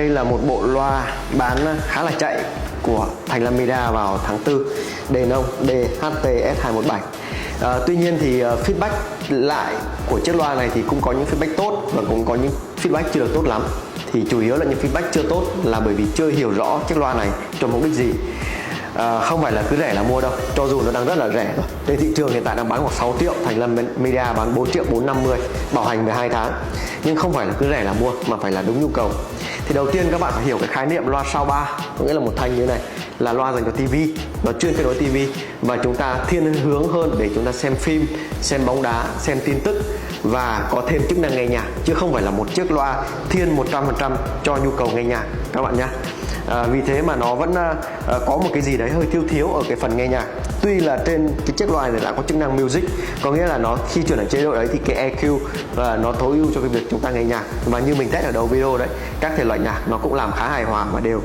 Đây là một bộ loa bán khá là chạy của Thành Lâm Media vào tháng 4, Denon DHT-S217. Tuy nhiên thì feedback lại của chiếc loa này thì cũng có những feedback tốt và cũng có những feedback chưa được tốt lắm. Thì chủ yếu là những feedback chưa tốt là bởi vì chưa hiểu rõ chiếc loa này cho mục đích gì. Không phải là cứ rẻ là mua đâu, cho dù nó đang rất là rẻ rồi. Trên thị trường hiện tại đang bán khoảng 6 triệu, Thành Lâm Media bán 4 triệu 450, bảo hành 12 tháng. Nhưng không phải là cứ rẻ là mua mà phải là đúng nhu cầu. Thì đầu tiên các bạn phải hiểu cái khái niệm loa soundbar, có nghĩa là một thanh như thế này là loa dành cho TV, nó chuyên kết nối TV và chúng ta thiên hướng hơn để chúng ta xem phim, xem bóng đá, xem tin tức và có thêm chức năng nghe nhạc, chứ không phải là một chiếc loa thiên 100% cho nhu cầu nghe nhạc các bạn nhé. Vì thế mà nó vẫn có một cái gì đấy hơi thiếu ở cái phần nghe nhạc. Tuy là trên cái chiếc loa này đã có chức năng music, có nghĩa là nó khi chuyển ở chế độ đấy thì cái EQ nó tối ưu cho cái việc chúng ta nghe nhạc. Và như mình test ở đầu video đấy, các thể loại nhạc nó cũng làm khá hài hòa và đều.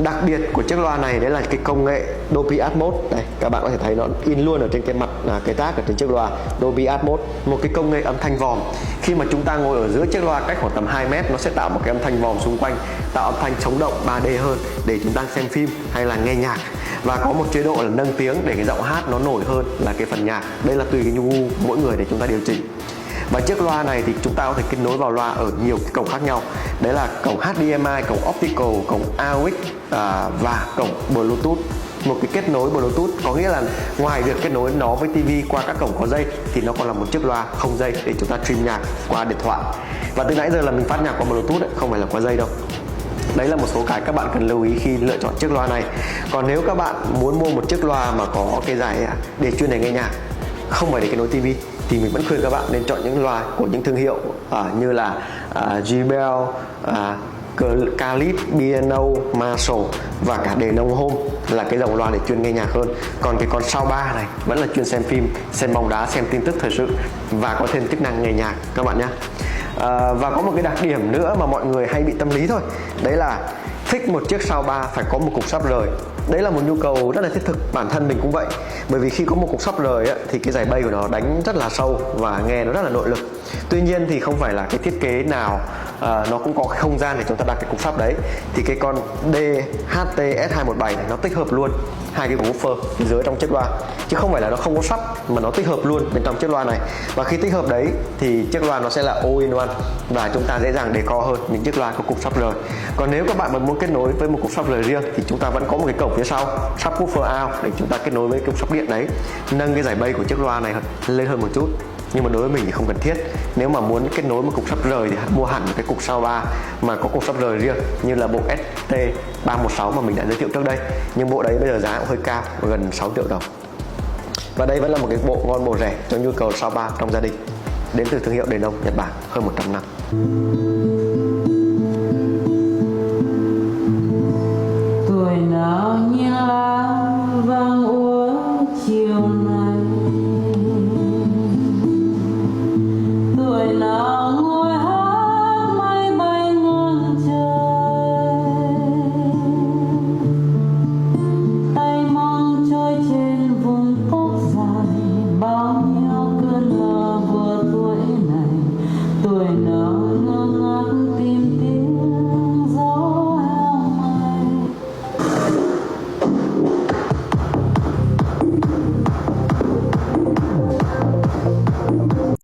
Đặc biệt của chiếc loa này đấy là cái công nghệ Dolby Atmos. Đây, các bạn có thể thấy nó in luôn ở trên cái mặt cái tag ở trên chiếc loa Dolby Atmos, một cái công nghệ âm thanh vòm. Khi mà chúng ta ngồi ở giữa chiếc loa cách khoảng tầm 2 mét, nó sẽ tạo một cái âm thanh vòm xung quanh, tạo âm thanh sống động 3D hơn để chúng ta xem phim hay là nghe nhạc. Và có một chế độ là nâng tiếng để cái giọng hát nó nổi hơn là cái phần nhạc. Đây là tùy cái nhu gu mỗi người để chúng ta điều chỉnh. Và chiếc loa này thì chúng ta có thể kết nối vào loa ở nhiều cái cổng khác nhau. Đấy là cổng HDMI, cổng optical, cổng AUX và cổng Bluetooth. Một cái kết nối Bluetooth có nghĩa là ngoài việc kết nối nó với TV qua các cổng có dây thì nó còn là một chiếc loa không dây để chúng ta stream nhạc qua điện thoại. Và từ nãy giờ là mình phát nhạc qua Bluetooth đấy, không phải là qua dây đâu. Đấy là một số cái các bạn cần lưu ý khi lựa chọn chiếc loa này. Còn nếu các bạn muốn mua một chiếc loa mà có cái giải để chuyên để nghe nhạc, không phải để kết nối TV, thì mình vẫn khuyên các bạn nên chọn những loa của những thương hiệu như là JBL, Calip, B&O, Marshall và cả Denon Home là cái dòng loa để chuyên nghe nhạc hơn. Còn cái con soundbar này vẫn là chuyên xem phim, xem bóng đá, xem tin tức thời sự và có thêm chức năng nghe nhạc các bạn nhé. Và có một cái đặc điểm nữa mà mọi người hay bị tâm lý thôi, đấy là thích một chiếc soundbar phải có một cục sắp rời. Đấy là một nhu cầu rất là thiết thực, bản thân mình cũng vậy. Bởi vì khi có một cục sắp rời thì cái giải bass của nó đánh rất là sâu và nghe nó rất là nội lực. Tuy nhiên thì không phải là cái thiết kế nào nó cũng có cái không gian để chúng ta đặt cái cục sắp đấy. Thì cái con DHT-S217 này nó tích hợp luôn hai cái woofer phía dưới trong chiếc loa, chứ không phải là nó không có sắp mà nó tích hợp luôn bên trong chiếc loa này. Và khi tích hợp đấy thì chiếc loa nó sẽ là all-in-one và chúng ta dễ dàng decor hơn những chiếc loa có cục sắp rời. Còn nếu các bạn muốn kết nối với một cục sắp rời riêng thì chúng ta vẫn có một cái cổng phía sau subwoofer out để chúng ta kết nối với cục sắp điện đấy, nâng cái giải bass của chiếc loa này lên hơn một chút. Nhưng mà đối với mình thì không cần thiết. Nếu mà muốn kết nối một cục sắp rời thì mua hẳn một cái cục soundbar mà có cục sắp rời riêng, như là bộ ST316 mà mình đã giới thiệu trước đây. Nhưng bộ đấy bây giờ giá cũng hơi cao, gần 6 triệu đồng. Và đây vẫn là một cái bộ ngon bộ rẻ cho nhu cầu soundbar trong gia đình, đến từ thương hiệu Denon Nhật Bản hơn 100 năm.